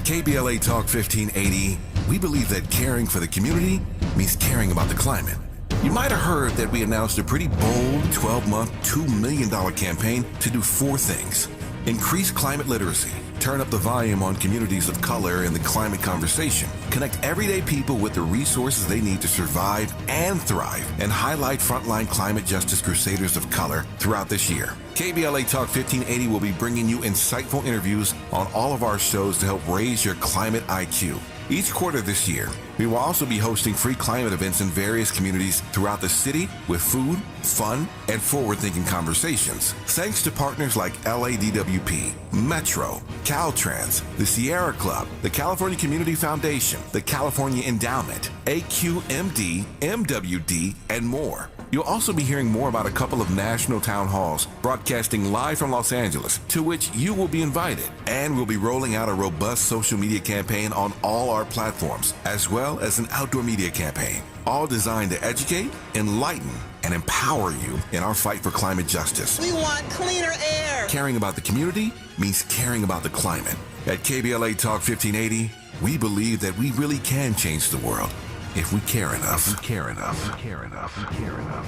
KBLA Talk 1580, we believe that caring for the community means caring about the climate. You might have heard that we announced a pretty bold 12-month, $2 million campaign to do 4 things. Increase climate literacy, turn up the volume on communities of color in the climate conversation, connect everyday people with the resources they need to survive and thrive, and highlight frontline climate justice crusaders of color throughout this year. KBLA Talk 1580 will be bringing you insightful interviews on all of our shows to help raise your climate IQ. Each quarter this year, we will also be hosting free climate events in various communities throughout the city with food, fun, and forward-thinking conversations. Thanks to partners like LADWP, Metro, Caltrans, the Sierra Club, the California Community Foundation, the California Endowment, AQMD, MWD, and more. You'll also be hearing more about a couple of national town halls broadcasting live from Los Angeles, to which you will be invited. And we'll be rolling out a robust social media campaign on all our platforms, as well as an outdoor media campaign, all designed to educate, enlighten, and empower you in our fight for climate justice. We want cleaner air. Caring about the community means caring about the climate. At KBLA Talk 1580, we believe that we really can change the world if we care enough. If we care enough. If we care enough. If we care enough.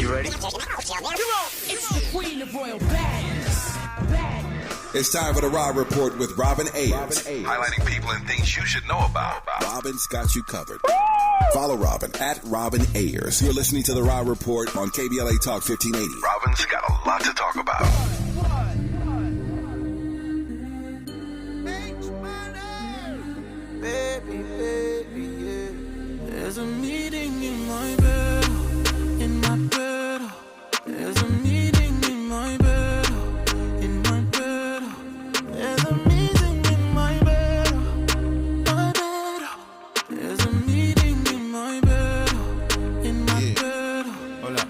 You ready? Come on. It's the Queen of Royal Badness. It's time for the Raw Report with Robin Ayers. Highlighting people and things you should know about. Robin's got you covered. Follow Robin at Robin Ayers. You're listening to the Raw Report on KBLA Talk 1580. Robin's got a lot to talk about. Baby, yeah. There's a meeting in my bed, in my bed. There's a meeting in my bed, in my bed. There's a meeting in my bed, my bed. There's a meeting in my bed, in my bed. Hold up.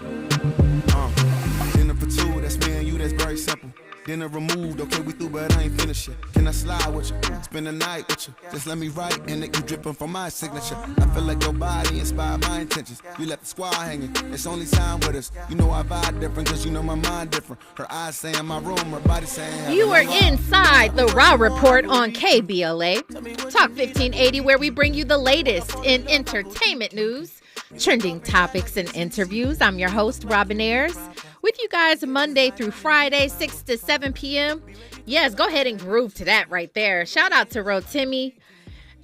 Dinner for 2, that's me and you, that's very simple. Dinner removed, okay, we through, but I ain't finished yet. Can I slide with you? Spend the night with you. Just let me write, and it you dripping from my signature. I feel like your body inspired my intentions. You left the squad hanging, it's only time with us. You know I vibe different, cause you know my mind different. Her eyes say in my room, her body saying you are inside the Raw Report on KBLA Talk 1580, where we bring you the latest in entertainment news, trending topics, and interviews. I'm your host, Robin Ayers, with you guys Monday through Friday, 6 to 7 p.m. Yes, go ahead and groove to that right there. Shout out to Rotimi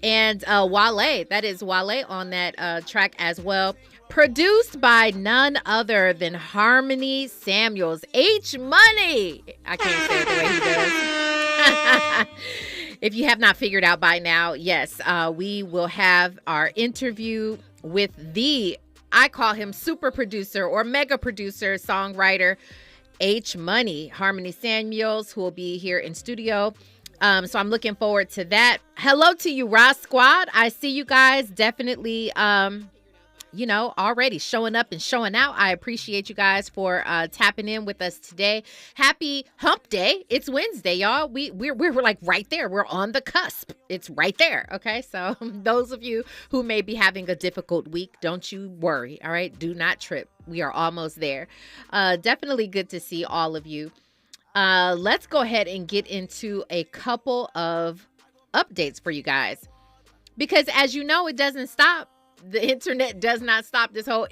and Wale. That is Wale on that track as well. Produced by none other than Harmony Samuels. H Money. I can't say it the way he does. If you have not figured out by now, yes, we will have our interview with I call him super producer or mega producer, songwriter, H Money, Harmony Samuels, who will be here in studio. So I'm looking forward to that. Hello to you, Raw Squad. I see you guys definitely, already showing up and showing out. I appreciate you guys for tapping in with us today. Happy Hump Day. It's Wednesday, y'all. We're like right there. We're on the cusp. It's right there. Okay. So those of you who may be having a difficult week, don't you worry. All right. Do not trip. We are almost there. Definitely good to see all of you. Let's go ahead and get into a couple of updates for you guys, because as you know, it doesn't stop. The internet does not stop. This whole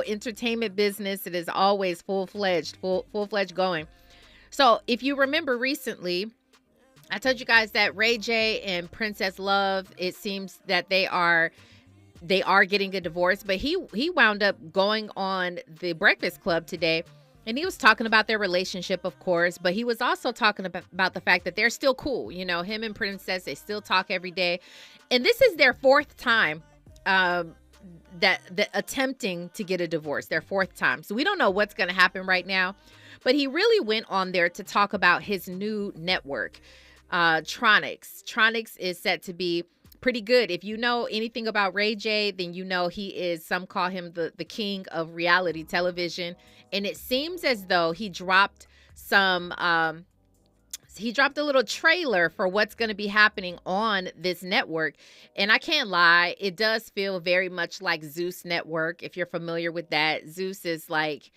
entertainment business, it is always full-fledged going. So if you remember recently, I told you guys that Ray J and Princess Love, it seems that they are getting a divorce, but he wound up going on the Breakfast Club today, and he was talking about their relationship, of course, but he was also talking about the fact that they're still cool. You know, him and Princess, they still talk every day, and this is their 4th time that attempting to get a divorce, their 4th time. So we don't know what's going to happen right now, but he really went on there to talk about his new network, Tronics. Tronics is set to be pretty good. If you know anything about Ray J, then you know he is, some call him the king of reality television. And it seems as though he dropped a little trailer for what's going to be happening on this network. And I can't lie, it does feel very much like Zeus Network. If you're familiar with that, Zeus is like,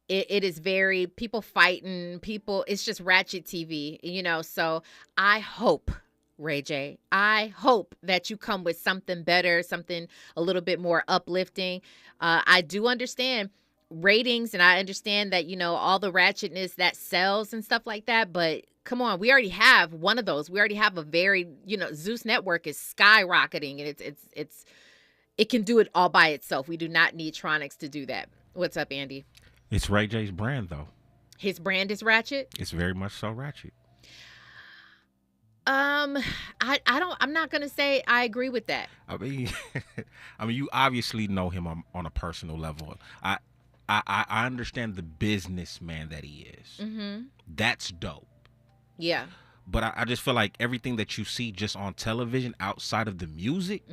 it is very people fighting, it's just ratchet TV, you know. So I hope Ray J. I hope that you come with something better, something a little bit more uplifting. I do understand ratings, and I understand that, all the ratchetness that sells and stuff like that, but come on, we already have one of those. We already have a very, Zeus Network is skyrocketing, and it can do it all by itself. We do not need Tronics to do that. What's up, Andy? It's Ray J's brand, though. His brand is ratchet? It's very much so ratchet. I'm not going to say I agree with that. I mean, you obviously know him on a personal level. I understand the businessman that he is. Mm-hmm. That's dope. Yeah. But I just feel like everything that you see just on television outside of the music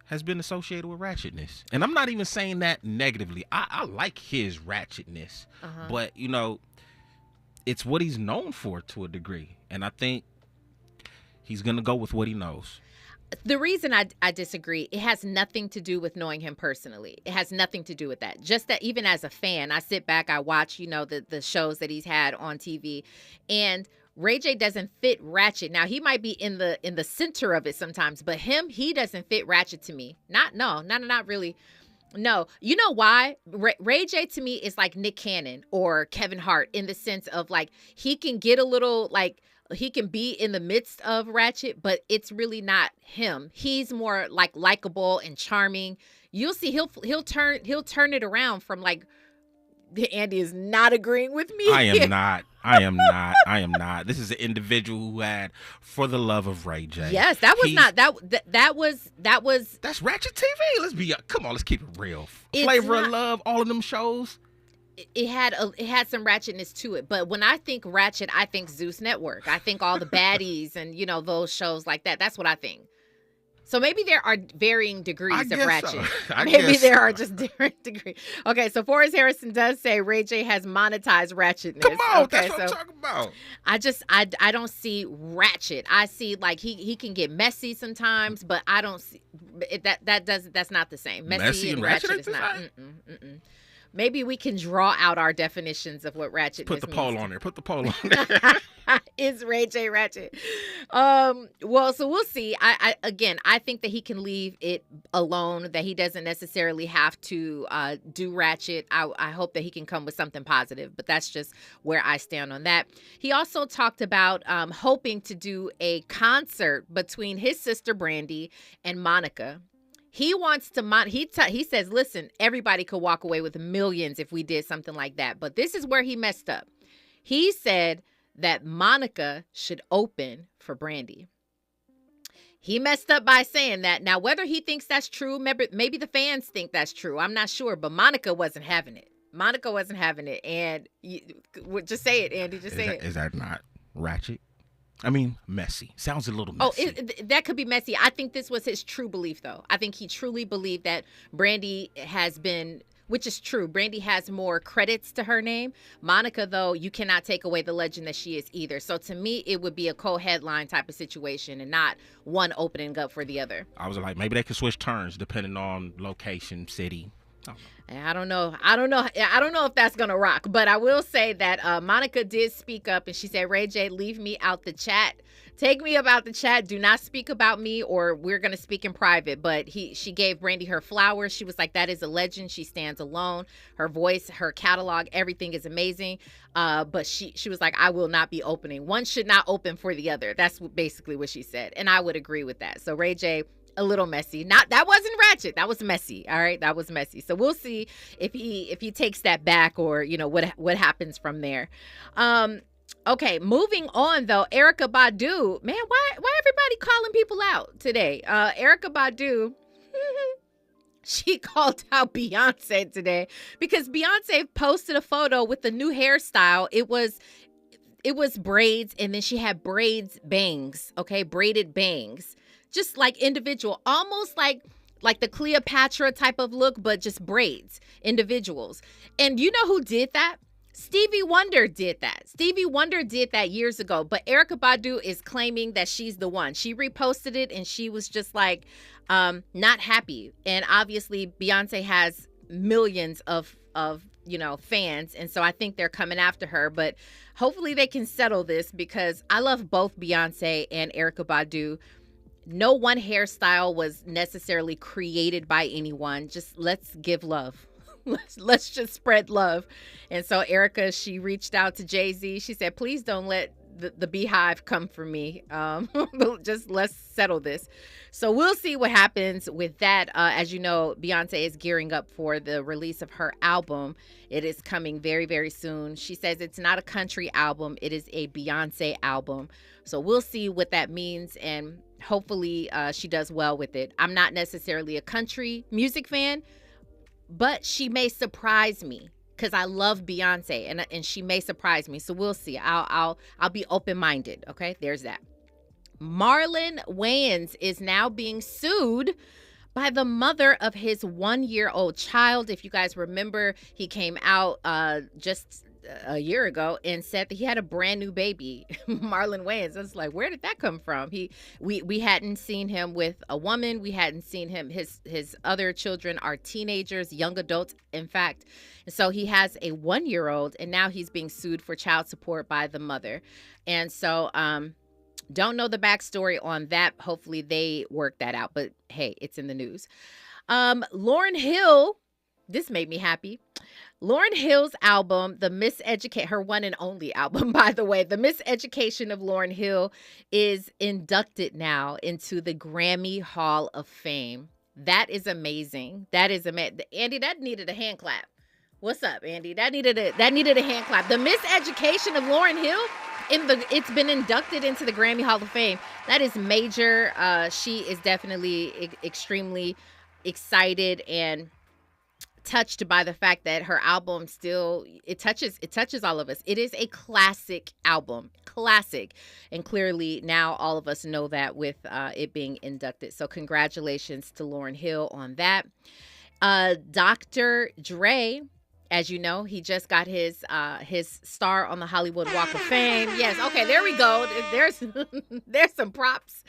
has been associated with ratchetness. And I'm not even saying that negatively. I like his ratchetness. But, it's what he's known for to a degree. And I think he's going to go with what he knows. The reason I disagree, it has nothing to do with knowing him personally. It has nothing to do with that. Just that even as a fan, I sit back, I watch, the shows that he's had on TV, and Ray J doesn't fit ratchet. Now, he might be in the center of it sometimes, but he doesn't fit ratchet to me. Not really. No. You know why? Ray J to me is like Nick Cannon or Kevin Hart in the sense of like he can get a little like he can be in the midst of ratchet, but it's really not him. He's more like likable and charming. You'll see he'll turn it around from like Andy is not agreeing with me. I am not. This is an individual who had For the Love of Ray J. Yes, that was That's ratchet TV. Let's keep it real. Flavor of Love, all of them shows. It had some ratchetness to it, but when I think ratchet, I think Zeus Network. I think all the baddies and those shows like that. That's what I think. So maybe there are varying degrees of ratchet. So. Maybe there are just different degrees. Okay, so Forrest Harrison does say Ray J has monetized ratchetness. Come on, okay, that's what I'm talking about. I don't see ratchet. I see like he can get messy sometimes, but I don't see that's not the same. Messy and ratchet is not. Maybe we can draw out our definitions of what ratchet means. Put the poll on there. Is Ray J ratchet? Well, so we'll see. I think that he can leave it alone, that he doesn't necessarily have to do ratchet. I hope that he can come with something positive, but that's just where I stand on that. He also talked about hoping to do a concert between his sister Brandy and Monica. He wants to he says, listen, everybody could walk away with millions if we did something like that. But this is where he messed up. He said that Monica should open for Brandy. He messed up by saying that. Now, whether he thinks that's true, maybe the fans think that's true. I'm not sure, but Monica wasn't having it. And just say it, Andy. Just say it. Is that not ratchet? I mean, messy. Sounds a little messy. That could be messy. I think this was his true belief, though. I think he truly believed that Brandy has been, which is true, Brandy has more credits to her name. Monica, though, you cannot take away the legend that she is either. So to me, it would be a co-headline type of situation and not one opening up for the other. I was like, maybe they could switch turns depending on location, city. I don't know if that's going to rock, but I will say that Monica did speak up and she said, Ray J, leave me out the chat. Take me about the chat. Do not speak about me or we're going to speak in private. But she gave Brandy her flowers. She was like, that is a legend. She stands alone. Her voice, her catalog, everything is amazing. But she was like, I will not be opening. One should not open for the other. That's basically what she said. And I would agree with that. So Ray J, a little messy. That wasn't ratchet. That was messy. All right. That was messy. So we'll see if he takes that back or, what happens from there. Okay. Moving on though. Erykah Badu, man, why everybody calling people out today? Erykah Badu, she called out Beyonce today because Beyonce posted a photo with the new hairstyle. It was braids and then she had bangs. Okay. Braided bangs. Just like individual, almost like the Cleopatra type of look, but just braids, individuals. And you know who did that? Stevie Wonder did that. Stevie Wonder did that years ago, but Erykah Badu is claiming that she's the one. She reposted it and she was just like, not happy. And obviously Beyonce has millions of fans. And so I think they're coming after her, but hopefully they can settle this because I love both Beyonce and Erykah Badu. No one hairstyle was necessarily created by anyone. Just let's give love. Let's just spread love. And so Erykah, she reached out to Jay-Z. She said, please don't let the beehive come for me. Just let's settle this. So we'll see what happens with that. As you know, Beyonce is gearing up for the release of her album. It is coming very, very soon. She says it's not a country album. It is a Beyonce album. So we'll see what that means. And hopefully she does well with it. I'm not necessarily a country music fan, but she may surprise me. Because I love Beyonce and she may surprise me. So we'll see. I'll be open-minded. Okay, there's that. Marlon Wayans is now being sued by the mother of his 1-year-old child. If you guys remember, he came out just a year ago and said that he had a brand new baby, Marlon Wayans. I was like, where did that come from? We hadn't seen him with a woman. We hadn't seen him. His other children are teenagers, young adults, in fact. And so he has a 1-year-old, and now he's being sued for child support by the mother. And so don't know the backstory on that. Hopefully they work that out. But hey, it's in the news. Lauryn Hill, this made me happy. Lauryn Hill's album, her one and only album, by the way, The Miseducation of Lauryn Hill, is inducted now into the Grammy Hall of Fame. That is amazing. That is amazing. Andy, that needed a hand clap. What's up, Andy? That needed a hand clap. The Miseducation of Lauryn Hill, it's been inducted into the Grammy Hall of Fame. That is major. She is definitely extremely excited and touched by the fact that her album still it touches all of us. It is a classic album, and clearly now all of us know that with it being inducted. So congratulations to Lauryn Hill on that. Dr. Dre, as you know, he just got his star on the Hollywood Walk of Fame. Yes, okay, there we go. There's some props.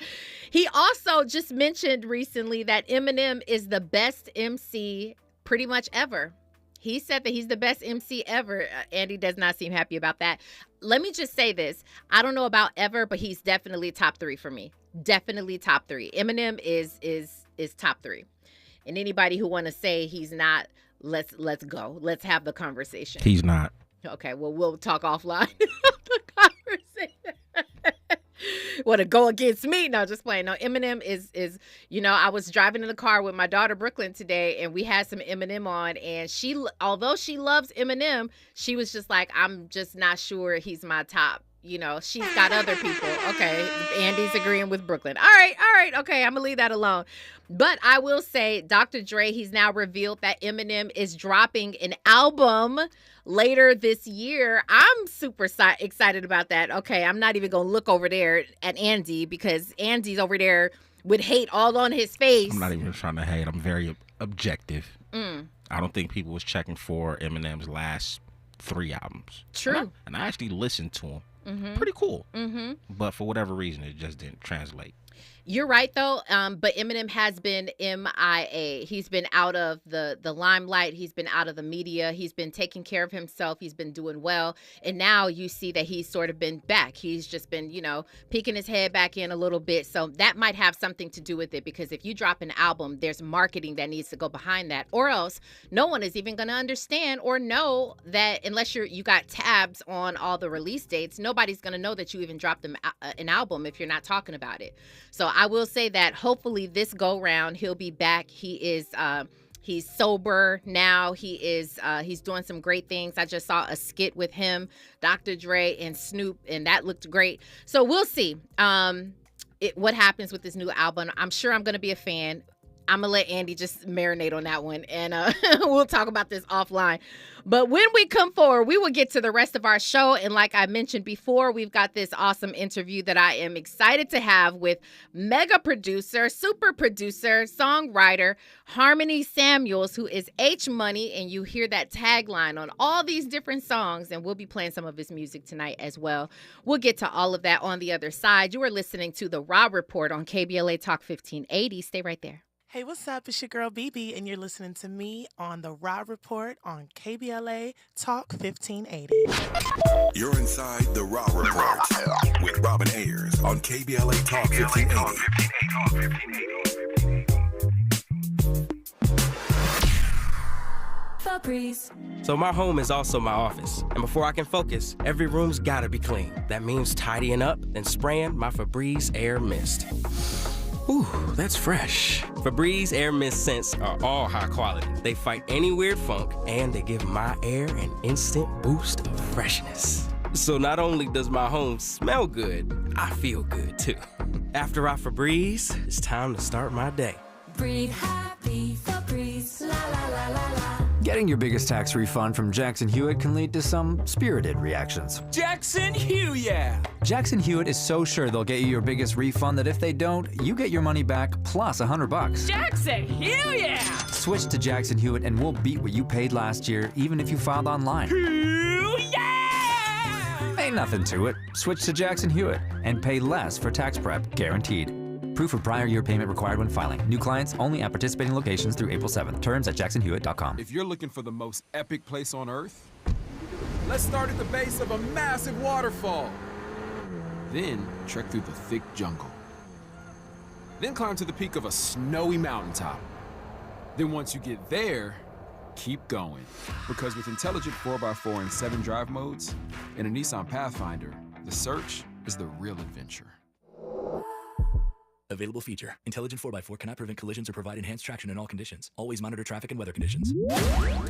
He also just mentioned recently that Eminem is the best MC pretty much ever. He said that he's the best MC ever. Andy does not seem happy about that. Let me just say this. I don't know about ever, but he's definitely top 3 for me. Definitely top 3. Eminem is top 3. And anybody who want to say he's not, let's go. Let's have the conversation. He's not. Okay, well, we'll talk offline. The conversation. Want to go against me? No, just playing. No, Eminem is I was driving in the car with my daughter Brooklyn today, and we had some Eminem on, and although she loves Eminem, she was just like, I'm just not sure he's my top. She's got other people. Okay, Andy's agreeing with Brooklyn. All right. Okay, I'm gonna leave that alone. But I will say, Dr. Dre, he's now revealed that Eminem is dropping an album later this year. I'm super excited about that. Okay, I'm not even gonna look over there at Andy because Andy's over there with hate all on his face. I'm not even trying to hate. I'm very objective. I don't think people was checking for Eminem's last 3 albums. True. And I actually listened to him. Pretty cool. But for whatever reason, it just didn't translate. You're right, though. But Eminem has been MIA. He's been out of the limelight. He's been out of the media. He's been taking care of himself. He's been doing well. And now you see that he's sort of been back. He's just been, peeking his head back in a little bit. So that might have something to do with it, because if you drop an album, there's marketing that needs to go behind that, or else no one is even going to understand or know that, unless you got tabs on all the release dates, nobody's going to know that you even dropped an album if you're not talking about it. So I will say that hopefully this go round he'll be back. He is he's sober now. He's doing some great things. I just saw a skit with him, Dr. Dre and Snoop, and that looked great. So we'll see what happens with this new album. I'm sure I'm going to be a fan. I'm going to let Andy just marinate on that one, and we'll talk about this offline. But when we come forward, we will get to the rest of our show. And like I mentioned before, we've got this awesome interview that I am excited to have with mega producer, super producer, songwriter, Harmony Samuels, who is H Money. And you hear that tagline on all these different songs. And we'll be playing some of his music tonight as well. We'll get to all of that on the other side. You are listening to The Rob Report on KBLA Talk 1580. Stay right there. Hey, what's up? It's your girl BB, and you're listening to me on The Raw Report on KBLA Talk 1580. You're inside the Raw Report with Robin Ayers on KBLA Talk 1580. So my home is also my office, and before I can focus, every room's gotta be clean. That means tidying up and spraying my Febreze Air Mist. Ooh, that's fresh. Febreze Air Mist scents are all high quality. They fight any weird funk, and they give my air an instant boost of freshness. So not only does my home smell good, I feel good too. After I Febreze, it's time to start my day. Breathe happy, Febreze, la la la la la. Getting your biggest tax refund from Jackson Hewitt can lead to some spirited reactions. Jackson Hewitt! Jackson Hewitt is so sure they'll get you your biggest refund that if they don't, you get your money back plus $100. Jackson Hewitt! Switch to Jackson Hewitt and we'll beat what you paid last year, even if you filed online. Ain't nothing to it. Switch to Jackson Hewitt and pay less for tax prep, guaranteed. Proof of prior year payment required when filing. New clients only at participating locations through April 7th. Terms at jacksonhewitt.com. If you're looking for the most epic place on earth, let's start at the base of a massive waterfall. Then trek through the thick jungle. Then climb to the peak of a snowy mountaintop. Then once you get there, keep going. Because with intelligent 4x4 and 7 drive modes and a Nissan Pathfinder, the search is the real adventure. Available feature. Intelligent 4x4 cannot prevent collisions or provide enhanced traction in all conditions. Always monitor traffic and weather conditions.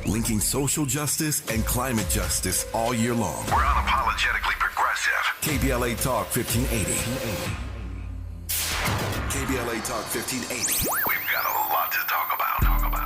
Linking social justice and climate justice all year long. We're unapologetically progressive. KBLA Talk 1580. KBLA Talk 1580. We've got a lot to talk about.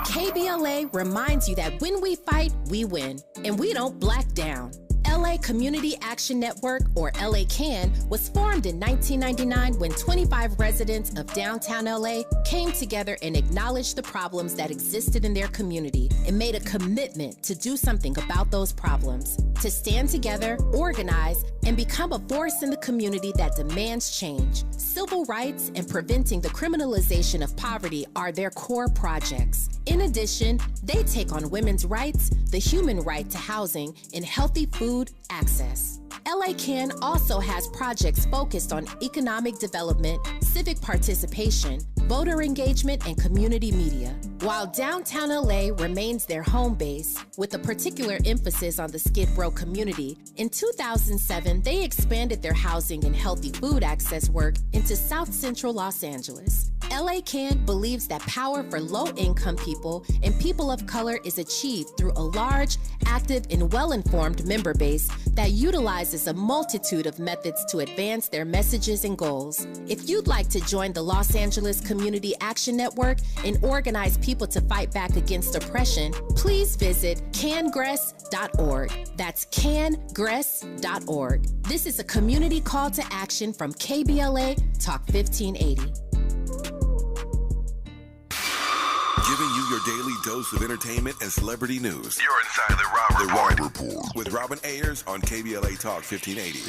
KBLA reminds you that when we fight, we win, and we don't black down. LA Community Action Network, or LA CAN, was formed in 1999 when 25 residents of downtown LA came together and acknowledged the problems that existed in their community and made a commitment to do something about those problems, to stand together, organize, and become a force in the community that demands change. Civil rights and preventing the criminalization of poverty are their core projects. In addition, they take on women's rights, the human right to housing, and healthy food access. LA CAN also has projects focused on economic development, civic participation, voter engagement, and community media. While downtown LA remains their home base, with a particular emphasis on the Skid Row community, in 2007, they expanded their housing and healthy food access work into South Central Los Angeles. LA CAN believes that power for low-income people and people of color is achieved through a large, active, and well-informed member base that utilizes a multitude of methods to advance their messages and goals. If you'd like to join the Los Angeles Community Action Network and organize people to fight back against oppression, please visit cangress.org. That's cangress.org. This is a community call to action from KBLA Talk 1580. Giving you your daily dose of entertainment and celebrity news. You're inside the Raw Report. With Robin Ayers on KBLA Talk 1580.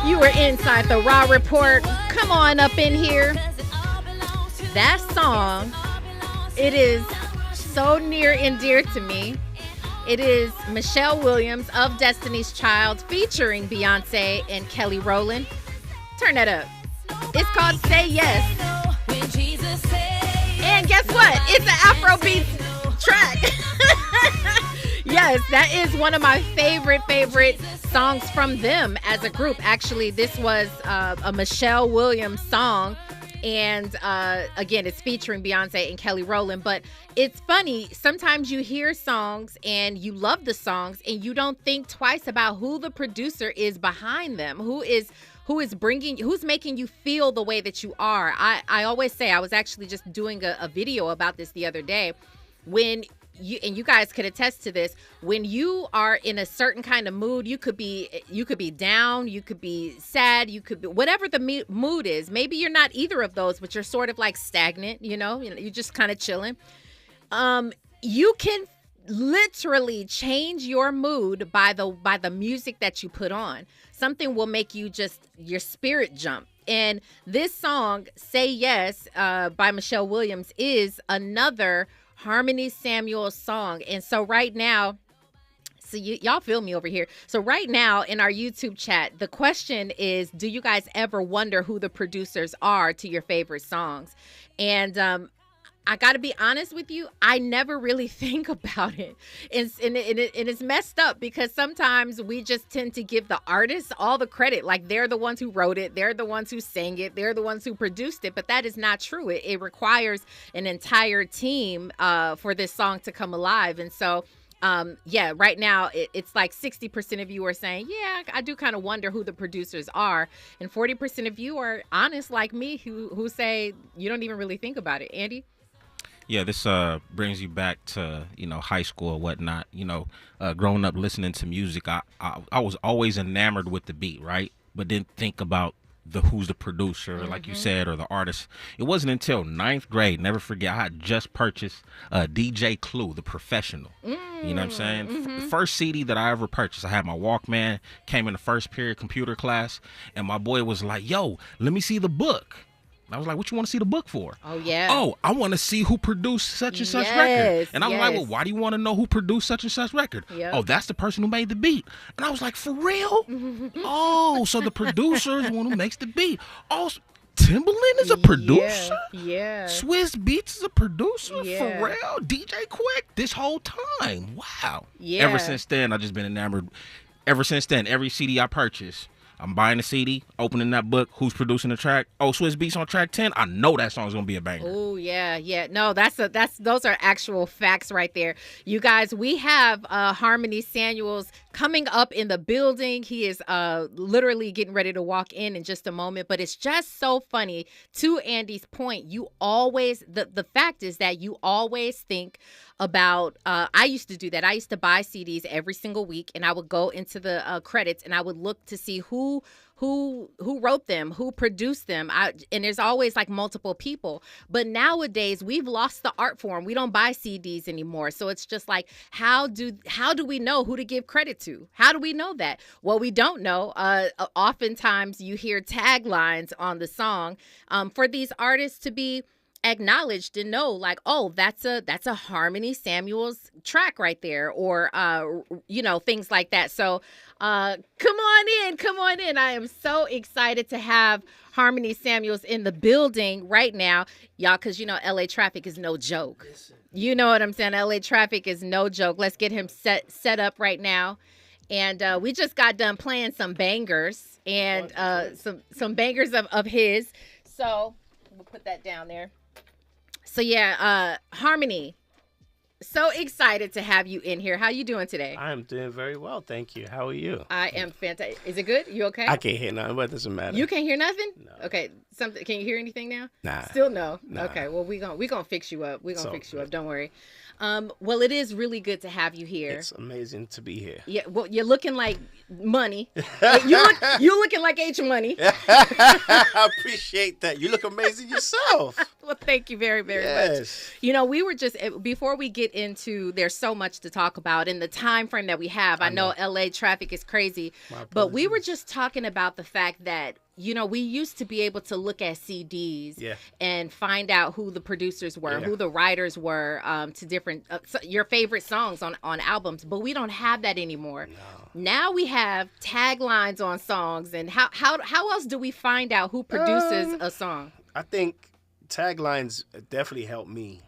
You were inside the Raw Report. Come on up in here. That song, it is so near and dear to me. It is Michelle Williams of Destiny's Child featuring Beyonce and Kelly Rowland. Turn that up. It's called Say Yes. And guess what? It's an Afrobeat track. Yes, that is one of my favorite songs from them as a group. Actually, this was a Michelle Williams song. And again, it's featuring Beyonce and Kelly Rowland. But it's funny. Sometimes you hear songs and you love the songs and you don't think twice about who the producer is behind them. Who's making you feel the way that you are. I always say, I was actually just doing a video about this the other day. When you guys could attest to this, when you are in a certain kind of mood, you could be down, you could be sad, you could be whatever the mood is. Maybe you're not either of those, but you're sort of like stagnant, you're just kind of chilling. You can literally change your mood by the music that you put on. Something will make your spirit jump. And this song, Say Yes, by Michelle Williams, is another Harmony Samuels song. And so right now, y'all feel me over here. So right now in our YouTube chat, the question is, do you guys ever wonder who the producers are to your favorite songs? And I got to be honest with you, I never really think about it. And it's messed up because sometimes we just tend to give the artists all the credit. Like they're the ones who wrote it. They're the ones who sang it. They're the ones who produced it. But that is not true. It requires an entire team for this song to come alive. And so, right now it's like 60% of you are saying, yeah, I do kind of wonder who the producers are. And 40% of you are honest like me who say you don't even really think about it. Andy? Yeah, this brings you back to, high school or whatnot. Growing up listening to music, I was always enamored with the beat, right? But didn't think about who's the producer, like you said, or the artist. It wasn't until 9th grade, never forget, I had just purchased DJ Clue, The Professional. You know what I'm saying? The first CD that I ever purchased, I had my Walkman, came in the first period computer class, and my boy was like, yo, let me see the book. I was like, what you want to see the book for? Oh, yeah. Oh, I want to see who produced such and such record. And I'm like, well, why do you want to know who produced such and such record? Yep. Oh, that's the person who made the beat. And I was like, for real? Oh, so the producer is the one who makes the beat. Oh, Timbaland is a producer? Yeah. Swiss Beats is a producer? Yeah. For real? DJ Quick this whole time? Wow. Yeah. Ever since then, I've just been enamored. Ever since then, every CD I purchase, I'm buying the CD, opening that book, who's producing the track. Oh, Swiss Beats on track 10. I know that song's gonna be a banger. Oh, yeah. No, those are actual facts right there. You guys, we have Harmony Samuels coming up in the building. He is literally getting ready to walk in just a moment. But it's just so funny. To Andy's point, you always, the fact is that you always think about, I used to do that. I used to buy CDs every single week, and I would go into the credits and I would look to see who wrote them, who produced them. And there's always like multiple people. But nowadays we've lost the art form. We don't buy CDs anymore. So it's just like, how do we know who to give credit to? How do we know that? Well, we don't know. Oftentimes you hear taglines on the song for these artists to be acknowledged and know, like, oh, that's a Harmony Samuels track right there, or things like that. So come on in. I am so excited to have Harmony Samuels in the building right now, y'all, because LA traffic is no joke. You know what I'm saying? LA traffic is no joke. Let's get him set up right now. And we just got done playing some bangers and some bangers of his. So we'll put that down there. So yeah, Harmony, so excited to have you in here. How you doing today? I am doing very well, thank you. How are you? I am fantastic. Is it good? You okay? I can't hear nothing, but it doesn't matter. You can't hear nothing? No. Okay. Something? Can you hear anything now? Nah. Still no? Nah. Okay. Well, we gonna fix you up. We're gonna So fix you good. up. Don't worry. Well, it is really good to have you here. It's amazing to be here. Yeah. Well, you're looking like money. You looking like H Money. I appreciate that. You look amazing yourself. Well, thank you very, very much. We were just, before we get into, there's so much to talk about in the time frame that we have. I know LA traffic is crazy, but we were just talking about the fact that, we used to be able to look at CDs and find out who the producers were, who the writers were to different, your favorite songs on albums, but we don't have that anymore. No. Now we have taglines on songs, and how else do we find out who produces a song? I think taglines definitely help me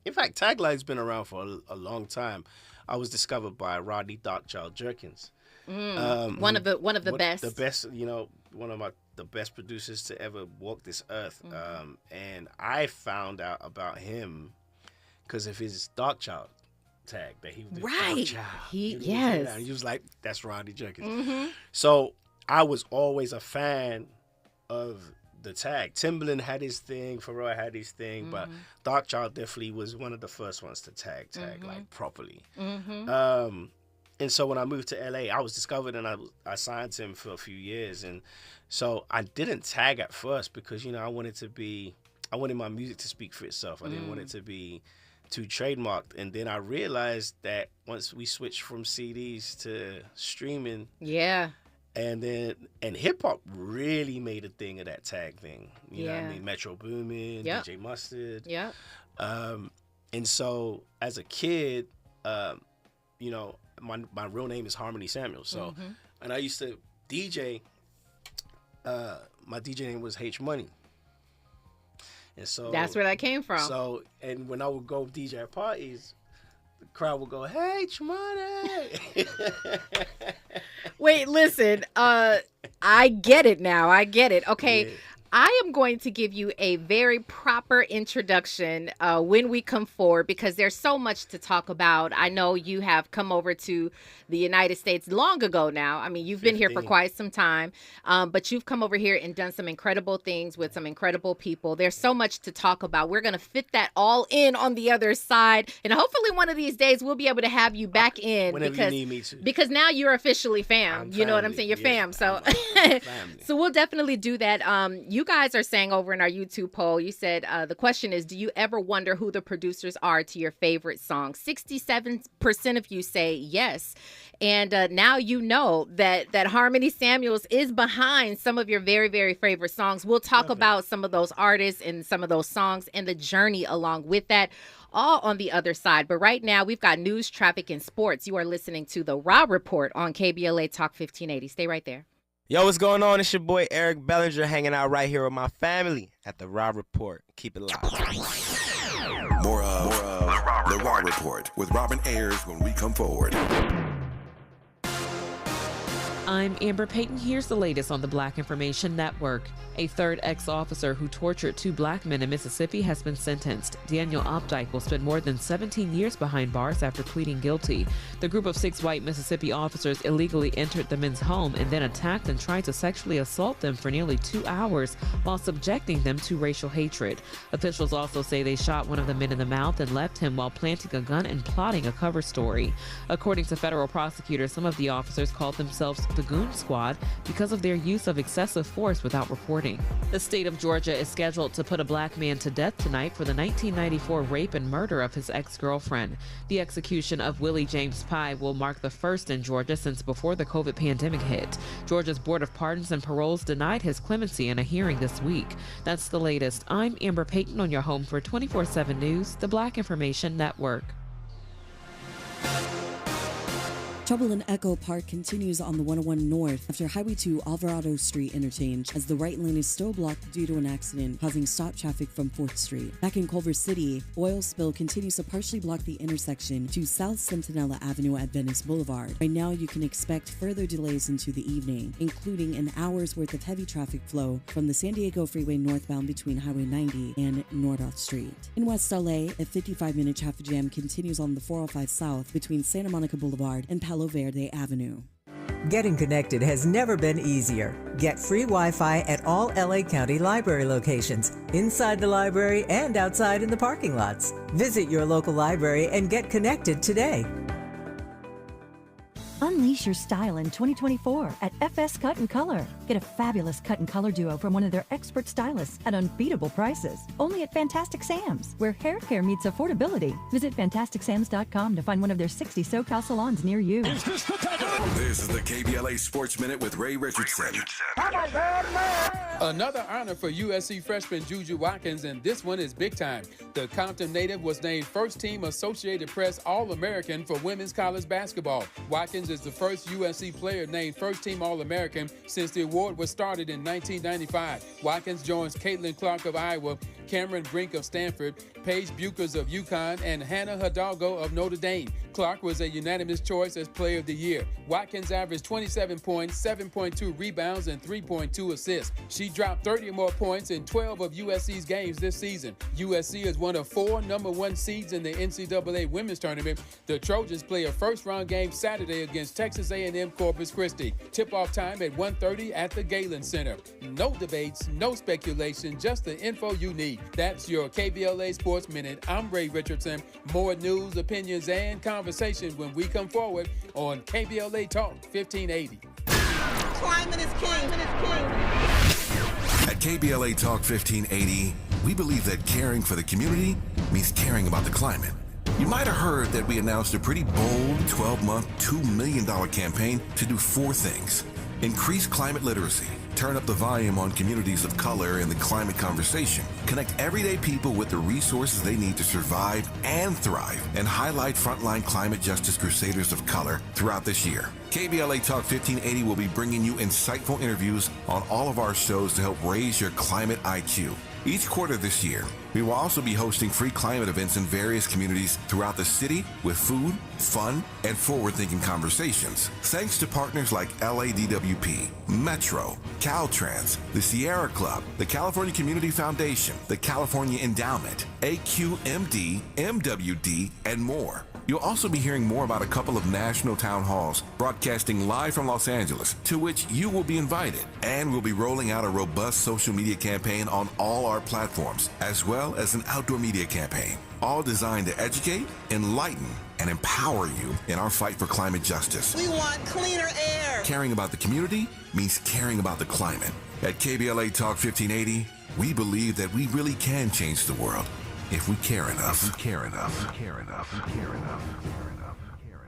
In fact, tagline's been around for a long time. I was discovered by Rodney Darkchild Jerkins. One of the best. The best, one of the best producers to ever walk this earth. And I found out about him because of his Darkchild tag that he was right. And he was like, that's Rodney Jerkins. So I was always a fan of the tag. Timbaland had his thing, Pharrell had his thing, but Darkchild definitely was one of the first ones to tag like properly. And so when I moved to LA, I was discovered and I signed him for a few years. And so I didn't tag at first because, I wanted my music to speak for itself. I didn't want it to be too trademarked. And then I realized that once we switched from CDs to streaming. Yeah. And hip hop really made a thing of that tag thing. You know what I mean? Metro Boomin, DJ Mustard. Yeah. And so as a kid, my real name is Harmony Samuel. So, and I used to DJ. My DJ name was H Money. And so that's where that came from. So, and when I would go DJ at parties, the crowd would go, "Hey, H Money." Wait, listen. I get it now. I get it. Okay. Yeah. I am going to give you a very proper introduction when we come forward because there's so much to talk about. I know you have come over to the United States long ago now. I mean, you've been here for quite some time, but you've come over here and done some incredible things with some incredible people. There's so much to talk about. We're going to fit that all in on the other side, and hopefully one of these days we'll be able to have you back in whenever you need me to. Because now you're officially fam. You know what I'm saying? You're fam. So, so we'll definitely do that. You guys are saying over in our YouTube poll, you said the question is, do you ever wonder who the producers are to your favorite song? 67% of you say yes. And now you know that Harmony Samuels is behind some of your very, very favorite songs. We'll talk about some of those artists and some of those songs and the journey along with that, all on the other side. But right now, we've got news, traffic, and sports. You are listening to The Raw Report on KBLA Talk 1580. Stay right there. Yo, what's going on? It's your boy Eric Bellinger hanging out right here with my family at The Raw Report. Keep it live. More of The Raw Report with Robin Ayers when we come forward. I'm Amber Payton. Here's the latest on the Black Information Network. A third ex-officer who tortured 2 black men in Mississippi has been sentenced. Daniel Opdyke will spend more than 17 years behind bars after pleading guilty. The group of 6 white Mississippi officers illegally entered the men's home and then attacked and tried to sexually assault them for nearly 2 hours while subjecting them to racial hatred. Officials also say they shot one of the men in the mouth and left him while planting a gun and plotting a cover story. According to federal prosecutors, some of the officers called themselves the Goon Squad because of their use of excessive force without reporting. The state of Georgia is scheduled to put a black man to death tonight for the 1994 rape and murder of his ex-girlfriend. The execution of Willie James Pye will mark the first in Georgia since before the COVID pandemic hit. Georgia's Board of Pardons and Paroles denied his clemency in a hearing this week. That's the latest. I'm Amber Payton on your home for 24/7 News, the Black Information Network. Trouble in Echo Park continues on the 101 North after Highway 2 Alvarado Street interchange as the right lane is still blocked due to an accident causing stop traffic from 4th Street. Back in Culver City, oil spill continues to partially block the intersection to South Centinela Avenue at Venice Boulevard. Right now, you can expect further delays into the evening, including an hour's worth of heavy traffic flow from the San Diego Freeway northbound between Highway 90 and Nordhoff Street. In West LA, a 55-minute traffic jam continues on the 405 South between Santa Monica Boulevard and Palo Verde Avenue. Getting connected has never been easier. Get free Wi-Fi at all LA County library locations, inside the library and outside in the parking lots. Visit your local library and get connected today. Unleash your style in 2024 at FS Cut and Color. Get a fabulous cut and color duo from one of their expert stylists at unbeatable prices. Only at Fantastic Sam's, where hair care meets affordability. Visit FantasticSams.com to find one of their 60 SoCal salons near you. This is the KBLA Sports Minute with Ray Richardson. Another honor for USC freshman Juju Watkins, and this one is big time. The Compton native was named First Team Associated Press All-American for women's college basketball. Watkins is the first USC player named First Team All-American since the award was started in 1995. Watkins joins Caitlin Clark of Iowa, Cameron Brink of Stanford, Paige Buchers of UConn, and Hannah Hidalgo of Notre Dame. Clark was a unanimous choice as Player of the Year. Watkins averaged 27 points, 7.2 rebounds, and 3.2 assists. She dropped 30 or more points in 12 of USC's games this season. USC is one of 4 number 1 seeds in the NCAA Women's Tournament. The Trojans play a first-round game Saturday against Texas A&M Corpus Christi. Tip-off time at 1:30 at the Galen Center. No debates, no speculation, just the info you need. That's your KBLA Sports Minute. I'm Ray Richardson. More news, opinions, and conversation when we come forward on KBLA Talk 1580. Climate is king. At KBLA Talk 1580, we believe that caring for the community means caring about the climate. You might have heard that we announced a pretty bold 12-month, $2 million campaign to do 4 things. Increase climate literacy, turn up the volume on communities of color in the climate conversation, connect everyday people with the resources they need to survive and thrive, and highlight frontline climate justice crusaders of color throughout this year. KBLA Talk 1580 will be bringing you insightful interviews on all of our shows to help raise your climate IQ. Each quarter this year, we will also be hosting free climate events in various communities throughout the city with food, fun, and forward-thinking conversations. Thanks to partners like LADWP, Metro, Caltrans, the Sierra Club, the California Community Foundation, the California Endowment, AQMD, MWD, and more. You'll also be hearing more about a couple of national town halls broadcasting live from Los Angeles, to which you will be invited. And we'll be rolling out a robust social media campaign on all our platforms, as well as an outdoor media campaign, all designed to educate, enlighten, and empower you in our fight for climate justice. We want cleaner air. Caring about the community means caring about the climate. At KBLA Talk 1580, we believe that we really can change the world if we care enough.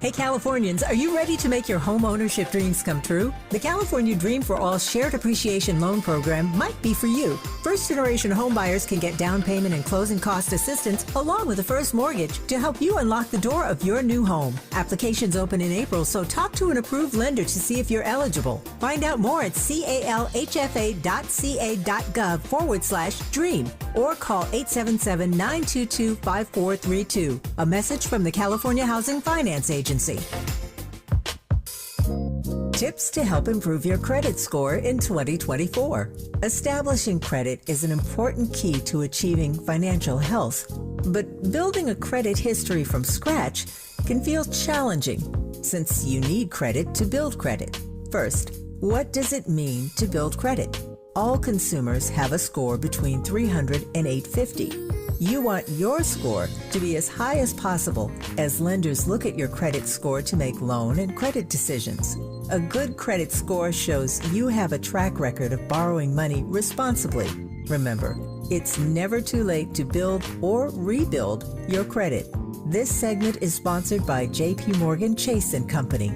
Hey Californians, are you ready to make your home ownership dreams come true? The California Dream for All Shared Appreciation Loan Program might be for you. First-generation homebuyers can get down payment and closing cost assistance along with a first mortgage to help you unlock the door of your new home. Applications open in April, so talk to an approved lender to see if you're eligible. Find out more at calhfa.ca.gov/dream or call 877-922-5432. A message from the California Housing Finance Agency. Tips to help improve your credit score in 2024. Establishing credit is an important key to achieving financial health, but building a credit history from scratch can feel challenging since you need credit to build credit. First, what does it mean to build credit? All consumers have a score between 300 and 850. You want your score to be as high as possible as lenders look at your credit score to make loan and credit decisions. A good credit score shows you have a track record of borrowing money responsibly. Remember, it's never too late to build or rebuild your credit. This segment is sponsored by JP Morgan Chase & Company.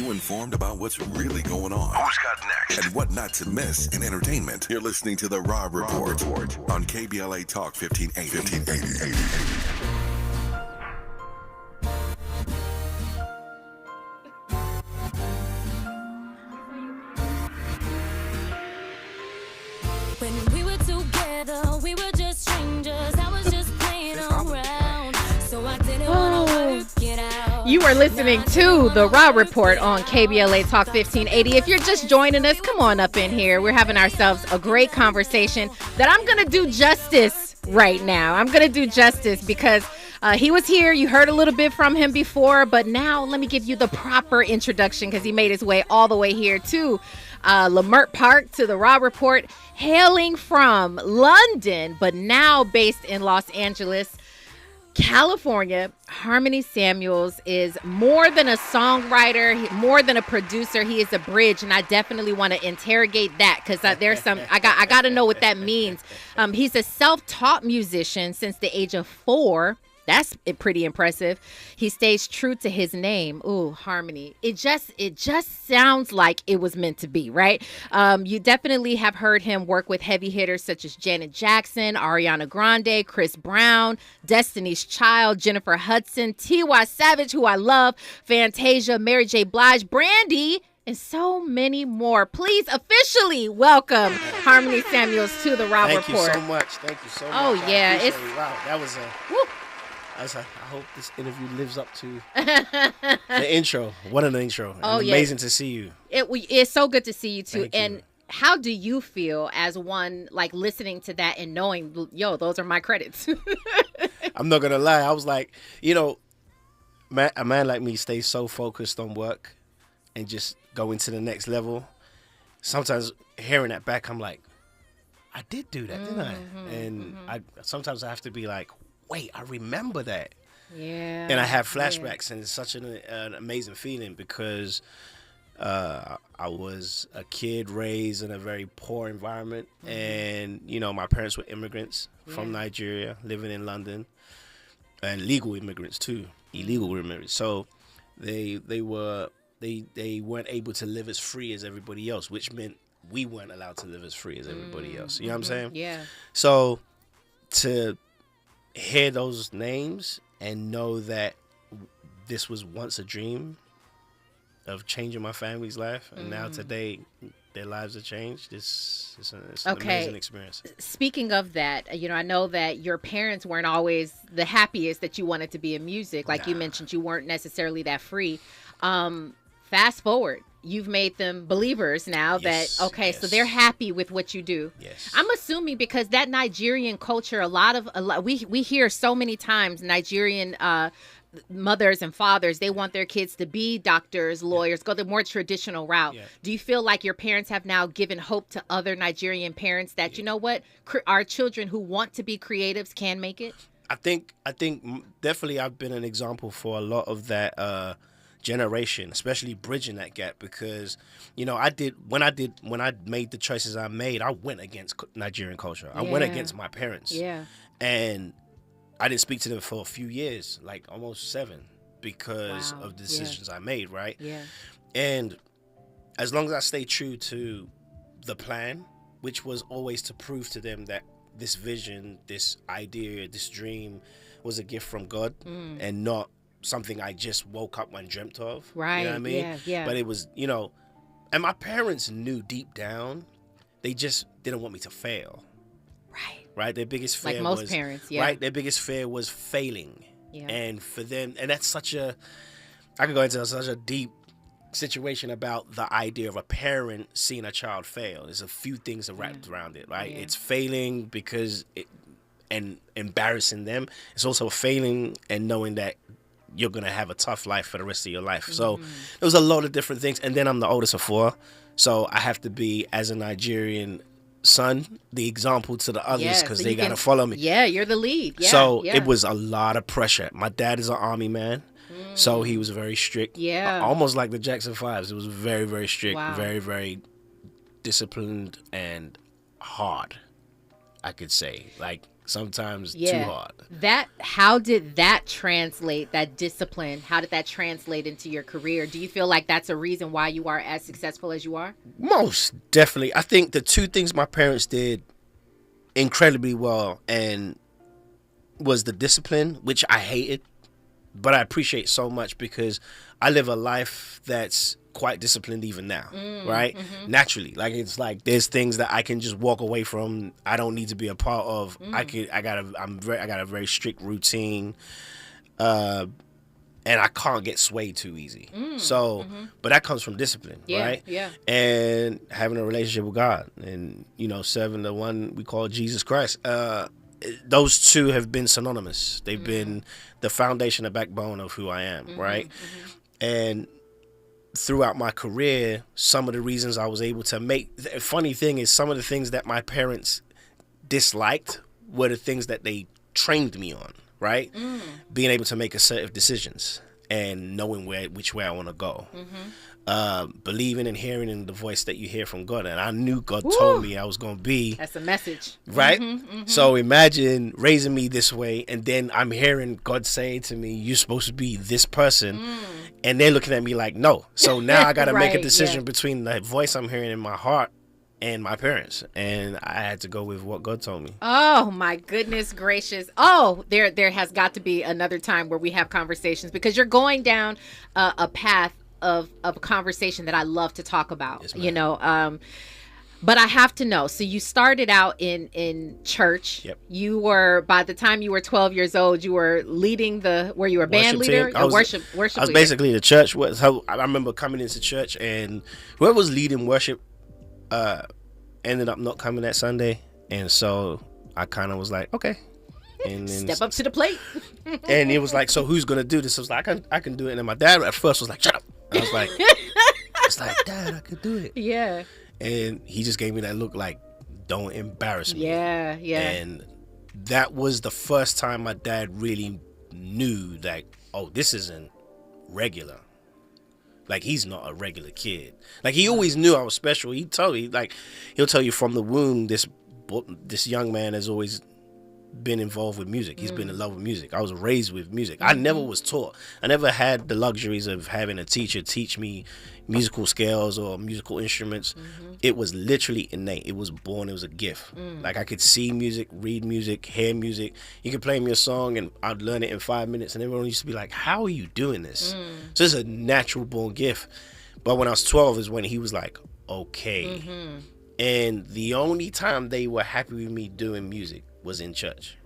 Informed about what's really going on. Who's got next? And what not to miss in entertainment. You're listening to The Rob Report on KBLA Talk 1580. When we were together, we were just strangers. I was just playing around, so I didn't want to work it out. You are listening to The Raw Report on KBLA Talk 1580. If you're just joining us, come on up in here. We're having ourselves a great conversation that I'm going to do justice right now. I'm going to do justice because he was here. You heard a little bit from him before, but now let me give you the proper introduction because he made his way all the way here to Lamert Park to The Raw Report, hailing from London, but now based in Los Angeles, California. Harmony Samuels is more than a songwriter, more than a producer. He is a bridge, and I definitely want to interrogate that because there's some. I got to know what that means. He's a self-taught musician since the age of 4. That's pretty impressive. He stays true to his name. Ooh, Harmony. It just sounds like it was meant to be, right? You definitely have heard him work with heavy hitters such as Janet Jackson, Ariana Grande, Chris Brown, Destiny's Child, Jennifer Hudson, T.Y. Savage, who I love, Fantasia, Mary J. Blige, Brandy, and so many more. Please officially welcome Harmony Samuels to the Rob Thank Report. you so much. Thank you so much. Oh, yeah. I appreciate It's it. Wow, that was a... Woo. I hope this interview lives up to the intro. What an intro. Oh, And yeah. amazing to see you. It's so good to see you too. Thank you. And how do you feel as one, like, listening to that and knowing, yo, those are my credits? I'm not going to lie. I was like, a man like me stays so focused on work and just going to the next level. Sometimes hearing that back, I'm like, I did do that, didn't I? And sometimes I have to be like, wait, I remember that. Yeah. And I have flashbacks, and it's such an amazing feeling because I was a kid raised in a very poor environment, and my parents were immigrants from Nigeria, living in London, and legal immigrants too, illegal immigrants. So they weren't able to live as free as everybody else, which meant we weren't allowed to live as free as everybody else. You know what I'm saying? Yeah. So to hear those names and know that this was once a dream of changing my family's life, and now today their lives have changed. It's an amazing experience. Speaking of that, I know that your parents weren't always the happiest that you wanted to be in music. Like you mentioned, you weren't necessarily that free. Fast forward, you've made them believers now so they're happy with what you do. Yes. I'm assuming because that Nigerian culture, we hear so many times Nigerian mothers and fathers, they want their kids to be doctors, lawyers, go the more traditional route. Yeah. Do you feel like your parents have now given hope to other Nigerian parents that, you know what, our children who want to be creatives can make it? I think definitely I've been an example for a lot of that generation, especially bridging that gap, because when I made the choices I made, I went against Nigerian culture. I went against my parents. Yeah. And I didn't speak to them for a few years, like almost 7, because of the decisions I made, right? Yeah. And as long as I stay true to the plan, which was always to prove to them that this vision, this idea, this dream was a gift from God and not something I just woke up and dreamt of. Right. You know what I mean? Yeah, yeah. But it was, and my parents knew deep down, they just didn't want me to fail. Right. Their biggest fear like most parents, right. Their biggest fear was failing. Yeah. And for them, and that's I could go into such a deep situation about the idea of a parent seeing a child fail. There's a few things wrapped around it, right? Yeah. It's failing because and embarrassing them. It's also failing and knowing that you're going to have a tough life for the rest of your life. So there was a lot of different things. And then I'm the oldest of 4. So I have to be, as a Nigerian son, the example to the others because they got to follow me. Yeah, you're the lead. Yeah, so it was a lot of pressure. My dad is an army man. So he was very strict. Yeah. Almost like the Jackson 5s. It was very, very strict. Wow. Very, very disciplined and hard, I could say. Like, sometimes too hard. How did that translate, that discipline? How did that translate into your career? Do you feel like that's a reason why you are as successful as you are? Most definitely. I think the 2 things my parents did incredibly well and was the discipline, which I hated, but I appreciate so much because I live a life that's quite disciplined even now, right? Naturally, like it's like there's things that I can just walk away from. I don't need to be a part of. I got a very strict routine, and I can't get swayed too easy. But that comes from discipline, right? Yeah. And having a relationship with God, and serving the one we call Jesus Christ. Those 2 have been synonymous. They've been the foundation, the backbone of who I am, right? And throughout my career, some of the reasons I was able to make... The funny thing is, some of the things that my parents disliked were the things that they trained me on, right? Being able to make assertive decisions and knowing which way I want to go. Believing and hearing in the voice that you hear from God. And I knew God told me I was going to be... That's a message. Right? So imagine raising me this way, and then I'm hearing God say to me, you're supposed to be this person. And they're looking at me like, no. So now I got to make a decision between the voice I'm hearing in my heart and my parents. And I had to go with what God told me. Oh, my goodness gracious. Oh, there has got to be another time where we have conversations, because you're going down a path of a conversation that I love to talk about. But I have to know. So you started out in church. Yep. You were, by the time you were 12 years old, you were leading were you a band leader? Worship I was leader. basically the church. So I remember coming into church, and whoever was leading worship ended up not coming that Sunday, and so I kind of was like, okay. And then Step up to the plate. and it was like, so who's gonna do this? I was like, I can do it. And then my dad at first was like, shut up. I was like, Dad, I could do it. Yeah. And he just gave me that look like, don't embarrass me. Yeah. And that was the first time my dad really knew that, oh, this isn't regular. Like, he's not a regular kid. Like, he always knew I was special. He'll tell you from the womb, this young man has always been involved with music. He's been in love with music. I was raised with music. I never was taught. I never had the luxuries of having a teacher teach me musical scales or musical instruments. It was literally innate. It was born. It was a gift. Like, I could see music, read music, hear music. You could play me a song and I'd learn it in 5 minutes, and everyone used to be like, how are you doing this? So it's a natural born gift. But when I was 12 is when he was like, okay. And the only time they were happy with me doing music was in church.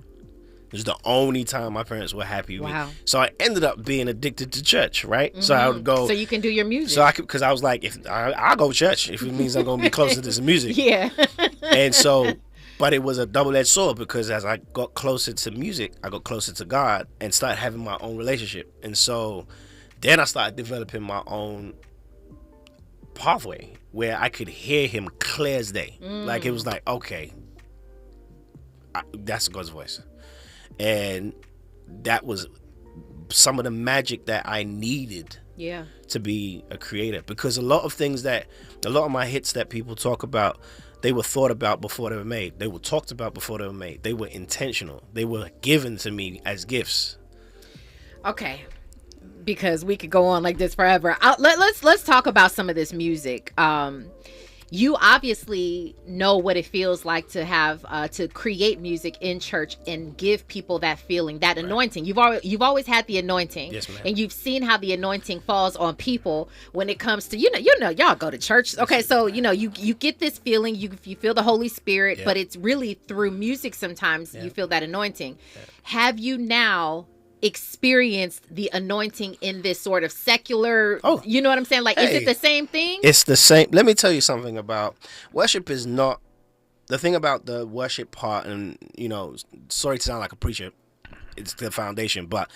It was the only time my parents were happy with me. So I ended up being addicted to church, right? So I would go. So you can do your music. So I could, because I was like, if I'll go to church if it means I'm gonna be closer to some music. Yeah. And so, but it was a double-edged sword, because as I got closer to music, I got closer to God and started having my own relationship. And so then I started developing my own pathway where I could hear him clear as day. Like, it was like, okay, that's God's voice. And that was some of the magic that I needed to be a creator, because a lot of my hits that people talk about, they were thought about before they were made. They were talked about before they were made. They were intentional. They were given to me as gifts. Okay. Because we could go on like this forever. Let's talk about some of this music. You obviously know what it feels like to have to create music in church and give people that feeling, that anointing. You've always had the anointing, yes, ma'am. And you've seen how the anointing falls on people when it comes to y'all go to church, okay? So you get this feeling, you feel the Holy Spirit, but it's really through music. Sometimes you feel that anointing. Have you now experienced the anointing in this sort of secular, you know what I'm saying? Like, is it the same thing? It's the same. Let me tell you something about worship. Is not the thing about the worship part, and sorry to sound like a preacher, it's the foundation, but